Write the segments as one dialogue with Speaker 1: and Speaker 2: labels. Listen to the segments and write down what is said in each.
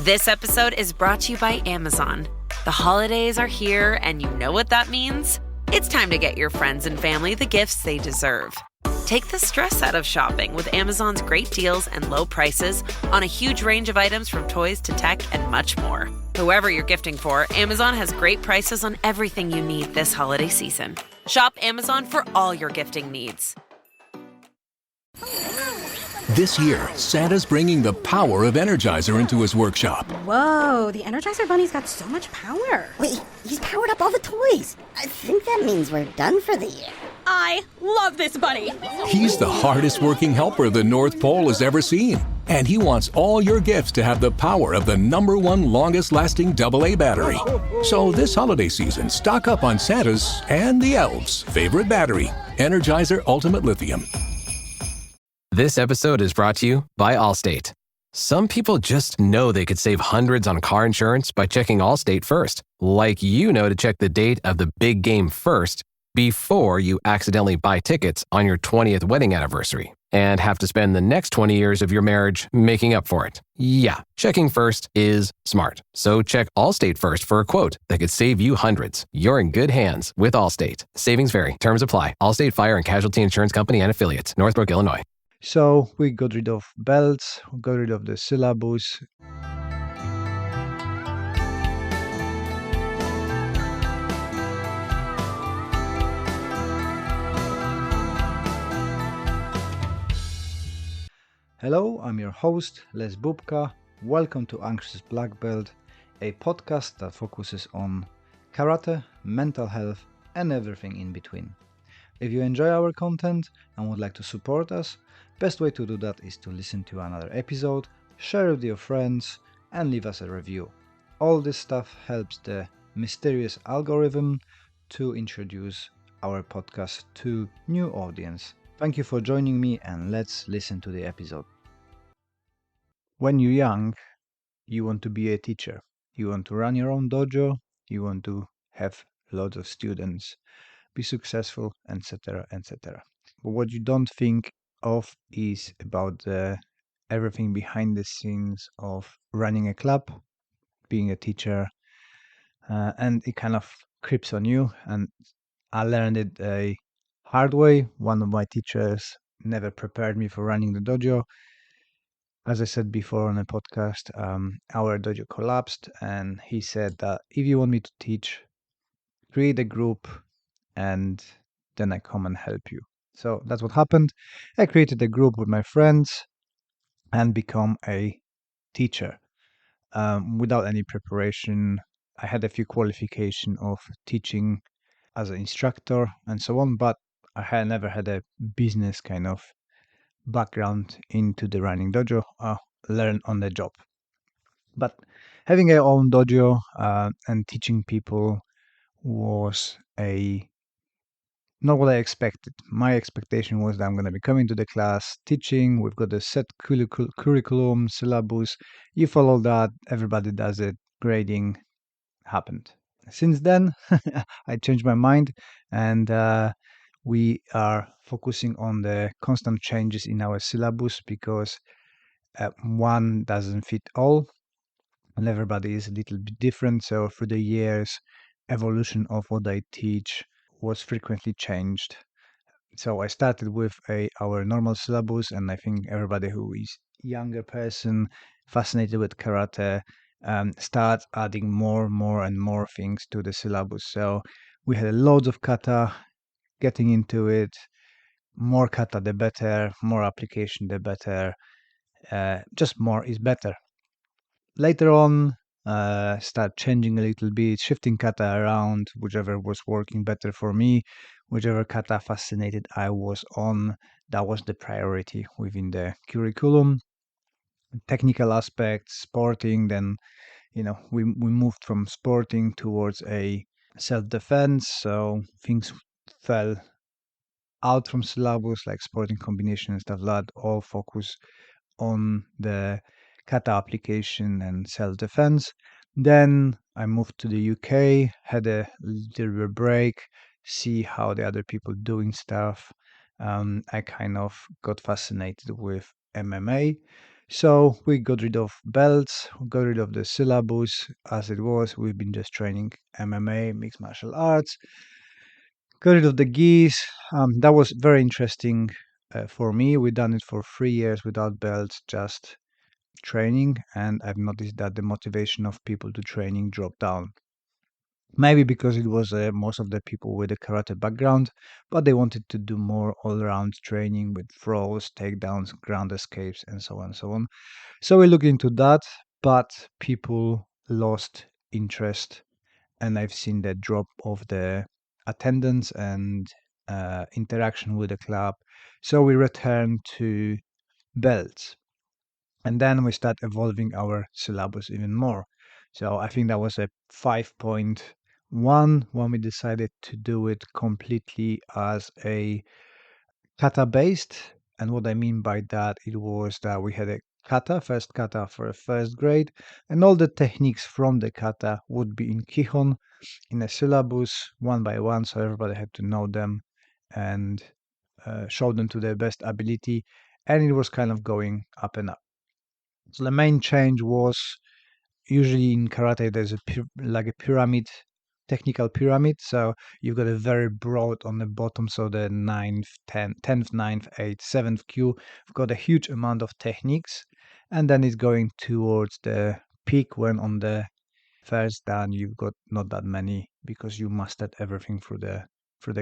Speaker 1: This episode is brought to you by Amazon. The holidays are here, and you know what that means? It's time to get your friends and family the gifts they deserve. Take the stress out of shopping with Amazon's great deals and low prices on a huge range of items from toys to tech and much more. Whoever you're gifting for, Amazon has great prices on everything you need this holiday season. Shop Amazon for all your gifting needs.
Speaker 2: This year, Santa's bringing the power of Energizer into his workshop.
Speaker 3: Whoa, the Energizer Bunny's got so much power.
Speaker 4: Wait, he's powered up all the toys. I think that means we're done for the year.
Speaker 3: I love this bunny.
Speaker 2: He's the hardest working helper the North Pole has ever seen. And he wants all your gifts to have the power of the #1 longest lasting AA battery. So this holiday season, stock up on Santa's and the elves' favorite battery, Energizer Ultimate Lithium.
Speaker 5: This episode is brought to you by Allstate. Some people just know they could save hundreds on car insurance by checking Allstate first, like you know to check the date of the big game first before you accidentally buy tickets on your 20th wedding anniversary and have to spend the next 20 years of your marriage making up for it. Yeah, checking first is smart. So check Allstate first for a quote that could save you hundreds. You're in good hands with Allstate. Savings vary. Terms apply. Allstate Fire and Casualty Insurance Company and Affiliates. Northbrook, Illinois.
Speaker 6: So we got rid of belts, we got rid of the syllabus. Hello, I'm your host, Les Bubka. Welcome to Anxious Black Belt, a podcast that focuses on karate, mental health, and everything in between. If you enjoy our content and would like to support us, best way to do that is to listen to another episode, share with your friends, and leave us a review. All this stuff helps the mysterious algorithm to introduce our podcast to new audience. Thank you for joining me, and let's listen to the episode. When you're young, you want to be a teacher. You want to run your own dojo, you want to have lots of students, be successful, etc., etc. But what you don't think of is about everything behind the scenes of running a club, being a teacher, and it kind of creeps on you. And I learned it a hard way. One of my teachers never prepared me for running the dojo. As I said before on a podcast, our dojo collapsed, and he said that if you want me to teach, create a group and then I come and help you. So that's what happened. I created a group with my friends and become a teacher without any preparation. I had a few qualification of teaching as an instructor and so on, but I had never had a business kind of background into the running dojo. Learn on the job. But having our own dojo and teaching people was not what I expected. My expectation was that I'm going to be coming to the class, teaching, we've got a set curriculum, syllabus, you follow that, everybody does it, grading happened. Since then, I changed my mind, and we are focusing on the constant changes in our syllabus because one doesn't fit all, and everybody is a little bit different. So through the years, evolution of what I teach was frequently changed. So I started with our normal syllabus, and I think everybody who is younger person fascinated with karate starts adding more and more things to the syllabus. So we had loads of kata, getting into it, more kata the better, more application the better, just more is better. Later on, start changing a little bit, shifting kata around, whichever was working better for me, whichever kata fascinated I was on, that was the priority within the curriculum. Technical aspects, sporting, then we moved from sporting towards a self-defense, so things fell out from syllabus like sporting combination and stuff like that, all focus on the kata application and self-defense. Then I moved to the UK, had a little bit of break, see how the other people doing stuff. I kind of got fascinated with MMA. So we got rid of belts, got rid of the syllabus as it was. We've been just training MMA, mixed martial arts, got rid of the gis. That was very interesting for me. We done it for 3 years without belts, just training, and I've noticed that the motivation of people to training dropped down. Maybe because it was most of the people with a karate background, but they wanted to do more all-around training with throws, takedowns, ground escapes, and so on and so on. So we looked into that, but people lost interest, and I've seen the drop of the attendance and interaction with the club. So we returned to belts, and then we start evolving our syllabus even more. So I think that was a 5.1 when we decided to do it completely as a kata based. And what I mean by that, it was that we had a kata, first kata for a first grade, and all the techniques from the kata would be in kihon, in a syllabus, one by one, so everybody had to know them and show them to their best ability. And it was kind of going up and up. So the main change was, usually in karate there's like a pyramid, technical pyramid. So you've got a very broad on the bottom, so the 10th, 9th, 8th, 7th kyu, you've got a huge amount of techniques, and then it's going towards the peak when on the first dan you've got not that many because you mastered everything through the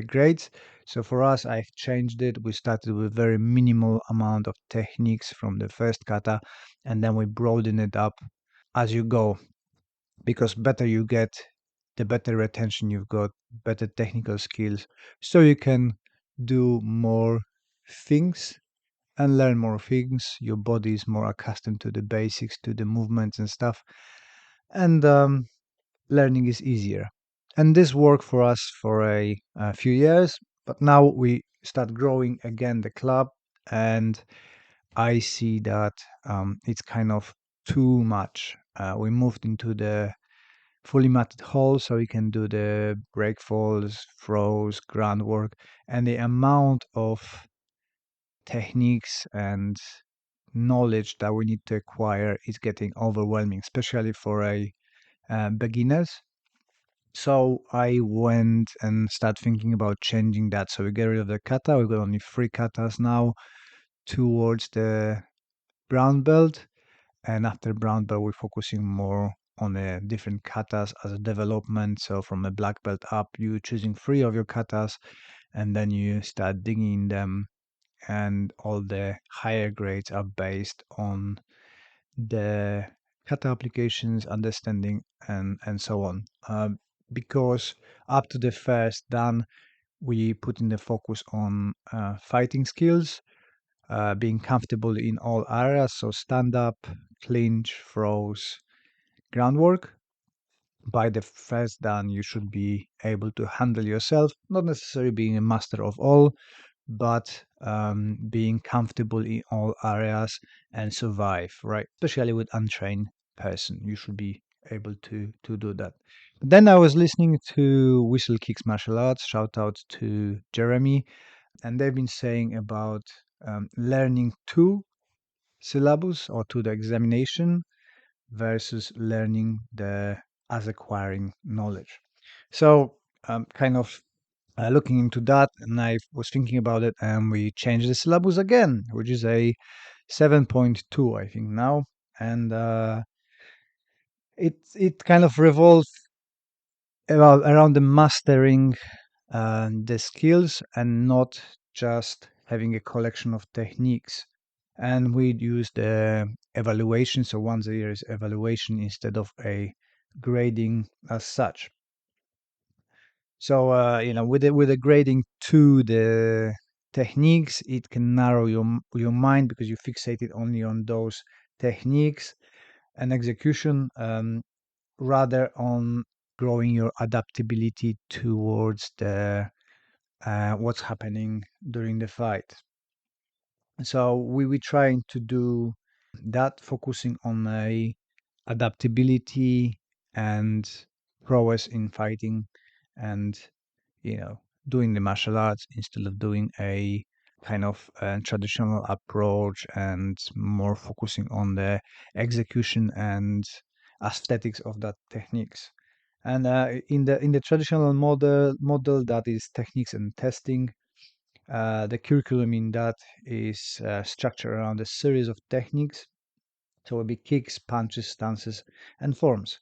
Speaker 6: grades. So for us, I've changed it. We started with very minimal amount of techniques from the first kata, and then we broaden it up as you go, because better you get, the better retention you've got, better technical skills, so you can do more things and learn more things. Your body is more accustomed to the basics, to the movements and stuff, and learning is easier. And this worked for us for a few years, but now we start growing again the club, and I see that it's kind of too much. We moved into the fully matted hall, so we can do the break falls, throws, groundwork, and the amount of techniques and knowledge that we need to acquire is getting overwhelming, especially for a beginners. So I went and started thinking about changing that. So we get rid of the kata. We've got only 3 katas now towards the brown belt. And after brown belt, we're focusing more on the different katas as a development. So from a black belt up, you're choosing 3 of your katas, and then you start digging in them. And all the higher grades are based on the kata applications, understanding, and so on. Because up to the first dan, we put in the focus on fighting skills, being comfortable in all areas, so stand up, clinch, throws, groundwork. By the first dan, you should be able to handle yourself, not necessarily being a master of all, but being comfortable in all areas and survive, right? Especially with untrained person, you should be able to do that. Then I was listening to Whistle Kicks Martial Arts. Shout out to Jeremy, and they've been saying about learning to syllabus or to the examination versus learning the as acquiring knowledge. So kind of looking into that, and I was thinking about it, and we changed the syllabus again, which is a 7.2, I think now, and it kind of revolves around the mastering the skills and not just having a collection of techniques. And we use the evaluation, so once a year is evaluation instead of a grading as such. So with the grading to the techniques, it can narrow your mind because you fixated only on those techniques and execution, rather on growing your adaptability towards the what's happening during the fight. So we trying to do that, focusing on a adaptability and prowess in fighting, and doing the martial arts instead of doing a kind of traditional approach and more focusing on the execution and aesthetics of that techniques. And in the traditional model that is techniques and testing, the curriculum in that is structured around a series of techniques. So it will be kicks, punches, stances, and forms,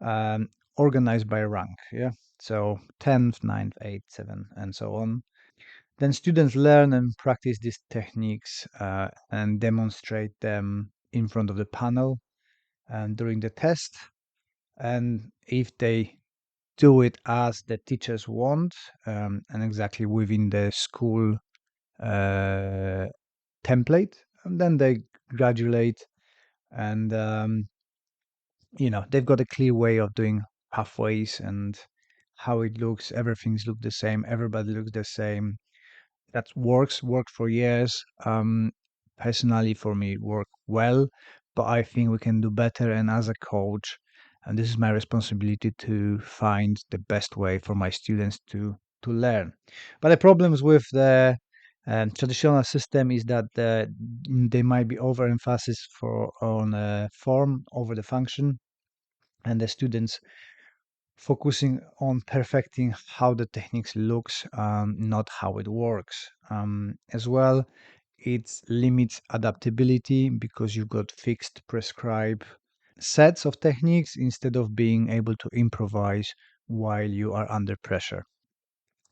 Speaker 6: um, organized by rank. Yeah. So 10th, ninth, 8th, 7th, and so on. Then students learn and practice these techniques and demonstrate them in front of the panel and during the test. And if they do it as the teachers want and exactly within the school uh, template, and then they graduate and they've got a clear way of doing pathways and how it looks. Everything's look the same. Everybody looks the same. That worked for years. Personally, for me, it worked well, but I think we can do better. And as a coach, and this is my responsibility to find the best way for my students to learn. But the problems with the traditional system is that they might be overemphasis on form over the function, and the students focusing on perfecting how the techniques looks, not how it works. As well, it limits adaptability because you've got fixed prescribed sets of techniques instead of being able to improvise while you are under pressure.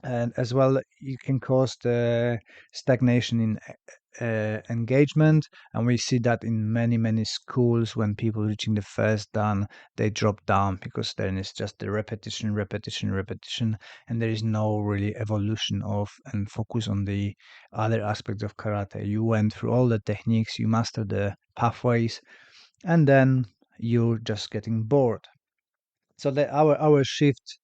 Speaker 6: And as well, you can cause the stagnation in engagement, and we see that in many schools. When people reaching the first dan, they drop down because then it's just the repetition, and there is no really evolution of and focus on the other aspects of karate. You went through all the techniques, you mastered the pathways, and then you're just getting bored. So our shift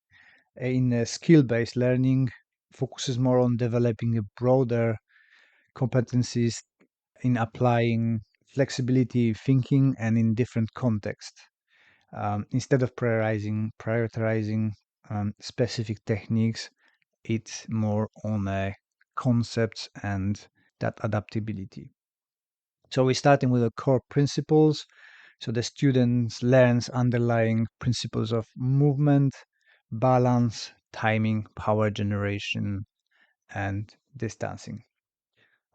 Speaker 6: in skill-based learning focuses more on developing a broader competencies in applying flexibility thinking and in different contexts. Instead of prioritizing specific techniques, it's more on concepts and that adaptability. So we're starting with the core principles. So the students learns underlying principles of movement, balance, timing, power generation, and distancing.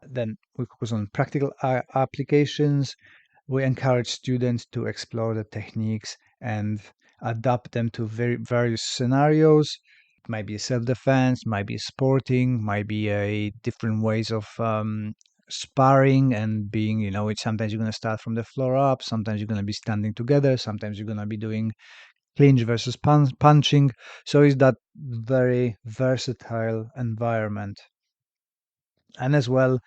Speaker 6: Then we focus on practical applications. We encourage students to explore the techniques and adapt them to various scenarios. It might be self-defense, might be sporting, might be a different ways of sparring and being, sometimes you're going to start from the floor up, sometimes you're going to be standing together, sometimes you're going to be doing clinch versus punching. So it's that very versatile environment. And as well,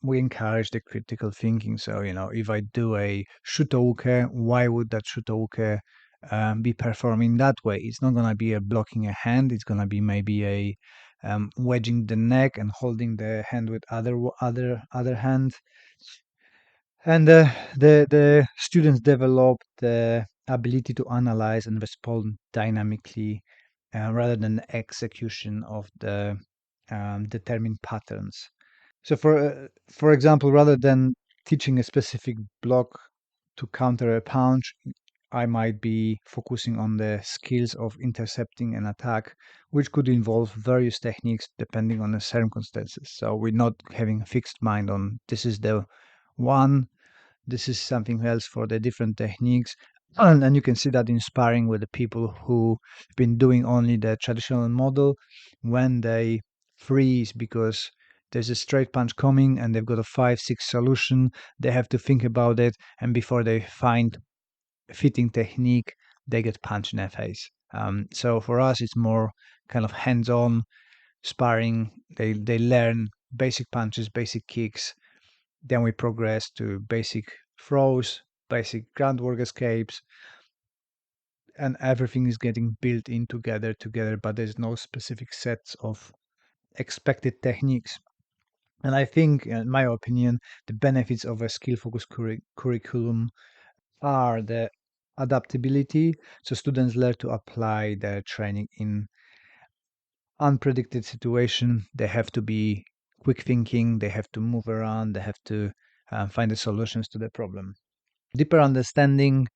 Speaker 6: we encourage the critical thinking. So, if I do a shutouke, why would that shutouke be performing that way? It's not going to be a blocking a hand. It's going to be maybe a wedging the neck and holding the hand with other hand. And the students develop the ability to analyze and respond dynamically rather than execution of the determined patterns. So for example, rather than teaching a specific block to counter a punch, I might be focusing on the skills of intercepting an attack, which could involve various techniques depending on the circumstances. So we're not having a fixed mind on this is the one, this is something else for the different techniques. And you can see that in sparring with the people who've been doing only the traditional model, when they freeze because there's a straight punch coming and they've got a 5-6 solution, they have to think about it, and before they find a fitting technique, they get punched in the face. So for us, it's more kind of hands-on sparring. They learn basic punches, basic kicks, then we progress to basic throws, basic groundwork escapes, and everything is getting built in together, but there's no specific sets of expected techniques. And I think, in my opinion, the benefits of a skill focused curriculum are the adaptability. So students learn to apply their training in unpredicted situation. They have to be quick thinking, they have to move around, they have to find the solutions to the problem. Deeper understanding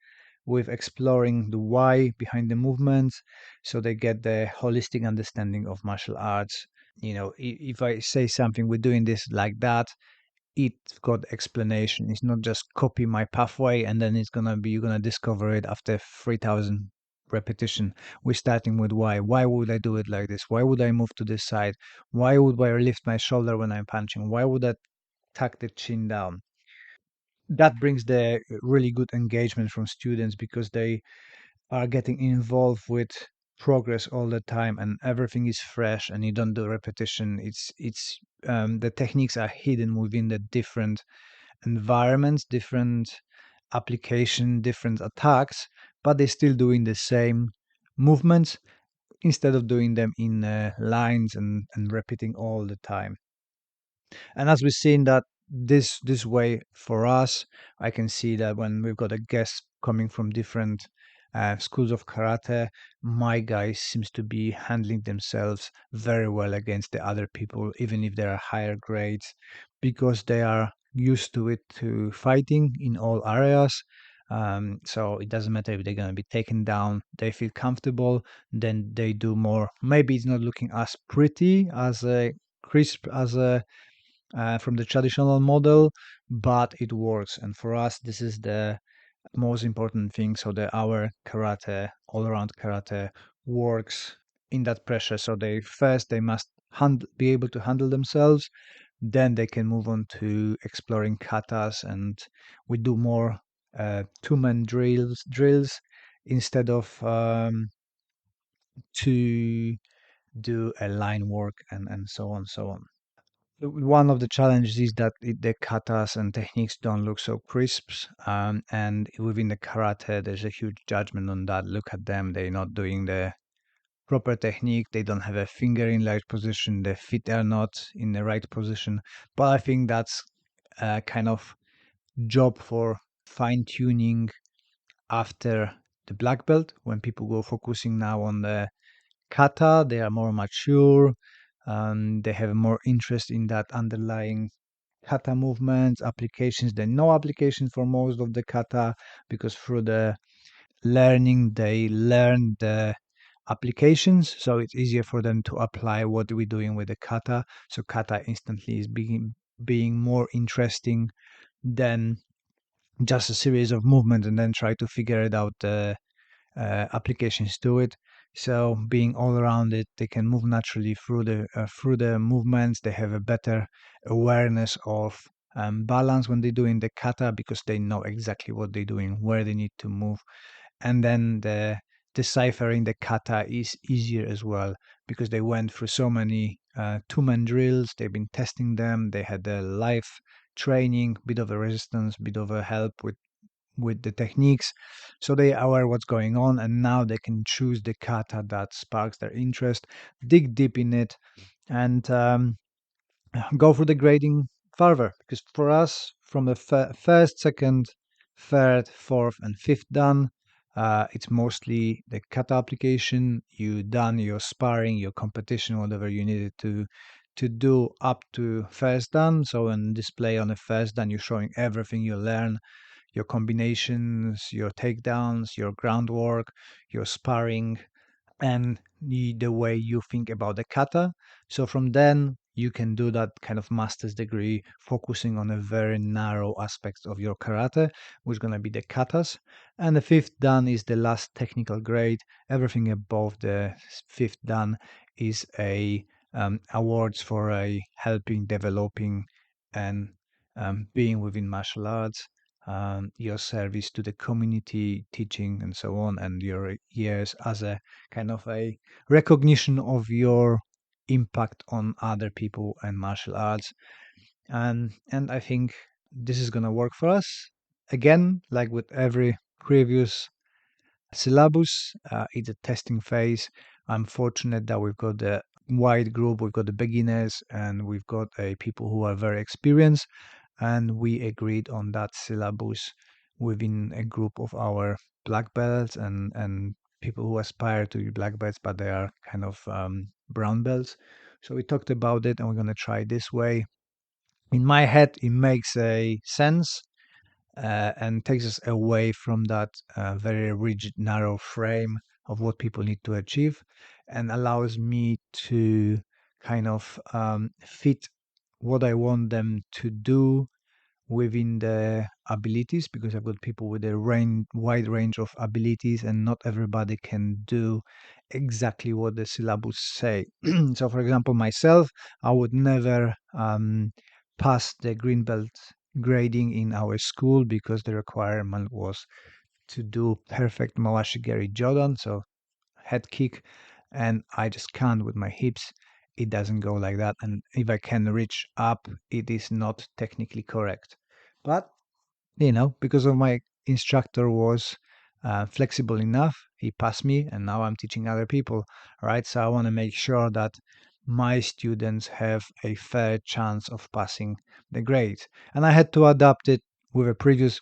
Speaker 6: with exploring the why behind the movements, so they get the holistic understanding of martial arts. If I say something, we're doing this like that, it's got explanation. It's not just copy my pathway and then you're gonna discover it after 3,000 repetition. We're starting with why. Why would I do it like this? Why would I move to this side? Why would I lift my shoulder when I'm punching? Why would I tuck the chin down? That brings the really good engagement from students because they are getting involved with progress all the time and everything is fresh and you don't do repetition. It's The techniques are hidden within the different environments, different application, different attacks, but they're still doing the same movements instead of doing them in lines and repeating all the time. And as we've seen that this way for us, I can see that when we've got a guest coming from different schools of karate, my guys seems to be handling themselves very well against the other people, even if they are higher grades, because they are used to it, to fighting in all areas. So it doesn't matter if they're going to be taken down, they feel comfortable, then they do more. Maybe it's not looking as pretty, as a crisp as a from the traditional model, but it works. And for us, this is the most important thing. So that our karate, all around karate, works in that pressure. So they must be able to handle themselves. Then they can move on to exploring katas, and we do more two-man drills instead of to do a line work and so on, so on. One of the challenges is that the katas and techniques don't look so crisp, and within the karate, there's a huge judgment on that. Look at them; they're not doing the proper technique. They don't have a finger in right position. Their feet are not in the right position. But I think that's a kind of job for fine tuning after the black belt. When people go focusing now on the kata, they are more mature. They have more interest in that underlying kata movements, applications. They know applications for most of the kata because through the learning, they learn the applications. So it's easier for them to apply what we're doing with the kata. So kata instantly is being more interesting than just a series of movements and then try to figure it out applications to it. So being all around it, they can move naturally through the movements. They have a better awareness of balance when they're doing the kata because they know exactly what they're doing, where they need to move, and then the deciphering the kata is easier as well because they went through so many two-man drills. They've been testing them. They had a live training, bit of a resistance, bit of a help with the techniques, so they are aware what's going on, and now they can choose the kata that sparks their interest, dig deep in it, and go through the grading further. Because for us, from the first, second, third, fourth, and fifth dan, it's mostly the kata application. You done your sparring, your competition, whatever you needed to do up to first dan. So on display on the first dan, you're showing everything you learn, your combinations, your takedowns, your groundwork, your sparring, and the way you think about the kata. So from then you can do that kind of master's degree, focusing on a very narrow aspect of your karate, which is going to be the katas. And the fifth dan is the last technical grade. Everything above the fifth dan is a awards for a helping, developing, and being within martial arts, your service to the community, teaching, and so on, and your years as a kind of a recognition of your impact on other people and martial arts. And I think this is gonna work for us. Again, like with every previous syllabus, it's a testing phase. I'm fortunate that we've got the wide group, we've got the beginners, and we've got people who are very experienced, and we agreed on that syllabus within a group of our black belts and people who aspire to be black belts, but they are kind of brown belts. So we talked about it, and we're going to try this way. In my head, it makes a sense and takes us away from that very rigid, narrow frame of what people need to achieve, and allows me to kind of fit what I want them to do within the abilities, because I've got people with a wide range of abilities, and not everybody can do exactly what the syllabus say. So, for example, myself, I would never pass the green belt grading in our school because the requirement was to do perfect Mawashigeri Jodan, so head kick, and I just can't with my hips. It doesn't go like that, and if I can reach up, it is not technically correct. But because of my instructor was flexible enough, he passed me, and now I'm teaching other people, right? So I want to make sure that my students have a fair chance of passing the grades. And I had to adapt it with a previous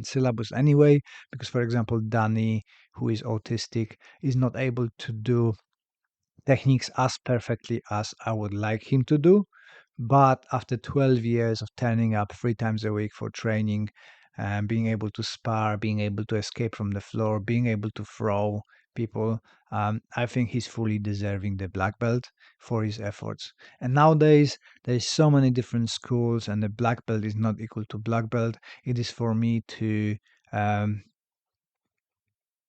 Speaker 6: syllabus anyway, because, for example, Danny, who is autistic, is not able to do techniques as perfectly as I would like him to do. But after 12 years of turning up 3 times a week for training, being able to spar, being able to escape from the floor, being able to throw people, I think he's fully deserving the black belt for his efforts. And nowadays, there's so many different schools, and the black belt is not equal to black belt. It is for me to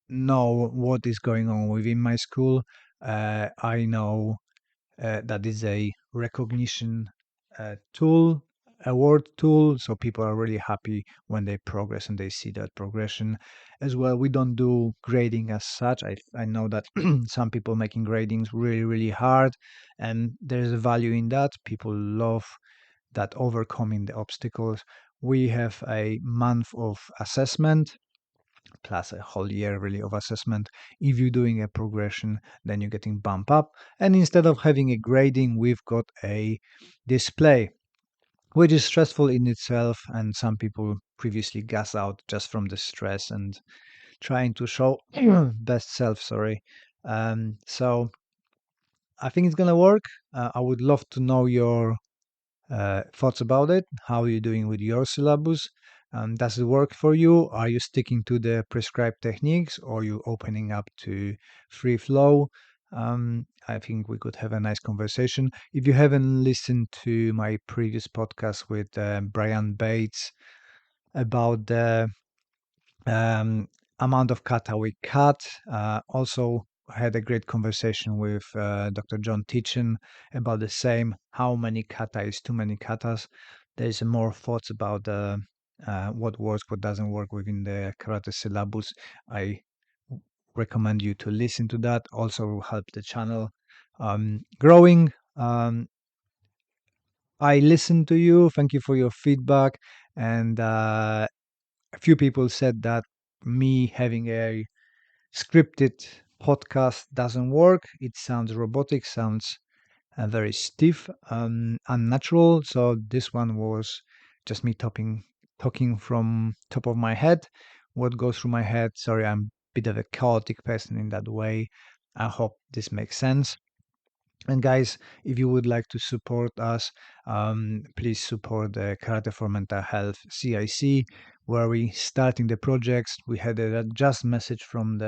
Speaker 6: know what is going on within my school. I know that is a recognition tool, award tool. So people are really happy when they progress and they see that progression as well. We don't do grading as such. I know that some people making gradings really, really hard, and there's a value in that. People love that overcoming the obstacles. We have a month of assessment plus a whole year really of assessment. If you're doing a progression, then you're getting bumped up. And instead of having a grading, we've got a display, which is stressful in itself. And some people previously gas out just from the stress and trying to show best self, sorry. So I think it's going to work. I would love to know your thoughts about it. How are you doing with your syllabus? Does it work for you? Are you sticking to the prescribed techniques, or are you opening up to free flow? I think we could have a nice conversation. If you haven't listened to my previous podcast with Brian Bates about the amount of kata we cut, also had a great conversation with Dr. John Teachin about the same. How many kata is too many katas? There's more thoughts about what works, what doesn't work within the karate syllabus. I recommend you to listen to that. Also will help the channel growing. I listen to you. Thank you for your feedback. And a few people said that me having a scripted podcast doesn't work. It sounds robotic, sounds very stiff, unnatural. So this one was just me talking from top of my head, what goes through my head. Sorry, I'm a bit of a chaotic person in that way. I hope this makes sense. And guys, if you would like to support us, please support the Karate for Mental Health CIC, where we starting the projects. We had a just message from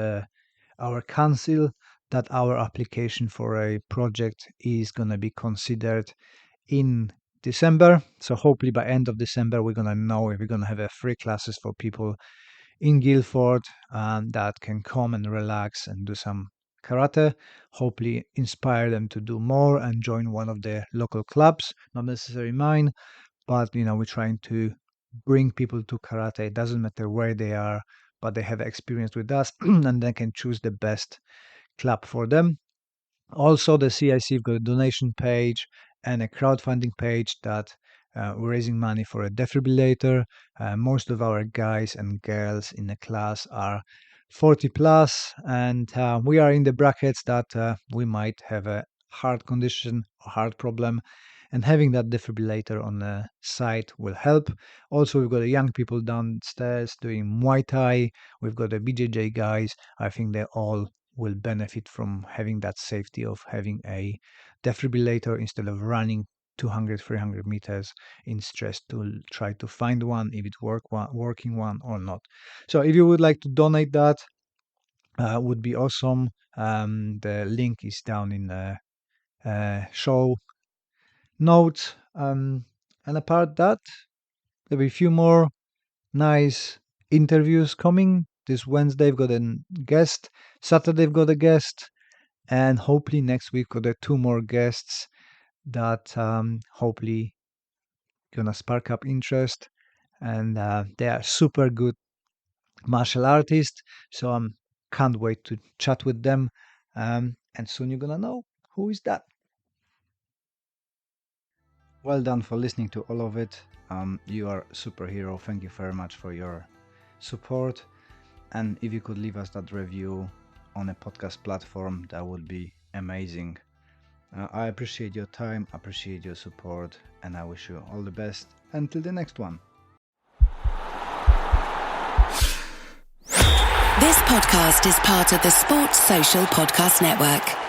Speaker 6: our council that our application for a project is going to be considered in December. So hopefully by end of December, we're going to know if we're going to have a free classes for people in Guildford that can come and relax and do some karate, hopefully inspire them to do more and join one of the local clubs, not necessarily mine, but we're trying to bring people to karate. It doesn't matter where they are, but they have experience with us and they can choose the best club for them. Also, the CIC have got a donation page and a crowdfunding page that we're raising money for a defibrillator. Most of our guys and girls in the class are 40 plus, and we are in the brackets that we might have a heart condition or heart problem, and having that defibrillator on the site will help. Also, we've got the young people downstairs doing Muay Thai. We've got the BJJ guys. I think they all will benefit from having that safety of having a defibrillator instead of running 200, 300 meters in stress to try to find one, if it's working one or not. So if you would like to donate that, would be awesome. The link is down in the show notes. And apart that, there'll be a few more nice interviews coming. This Wednesday we've got a guest, Saturday we've got a guest, and hopefully next week we've got 2 more guests that hopefully gonna spark up interest. And they are super good martial artists, so I can't wait to chat with them. And soon you're gonna know who is that. Well done for listening to all of it. You are a superhero. Thank you very much for your support. And if you could leave us that review on a podcast platform, that would be amazing. I appreciate your time, appreciate your support, and I wish you all the best until the next one.
Speaker 7: This podcast is part of the Sports Social Podcast Network.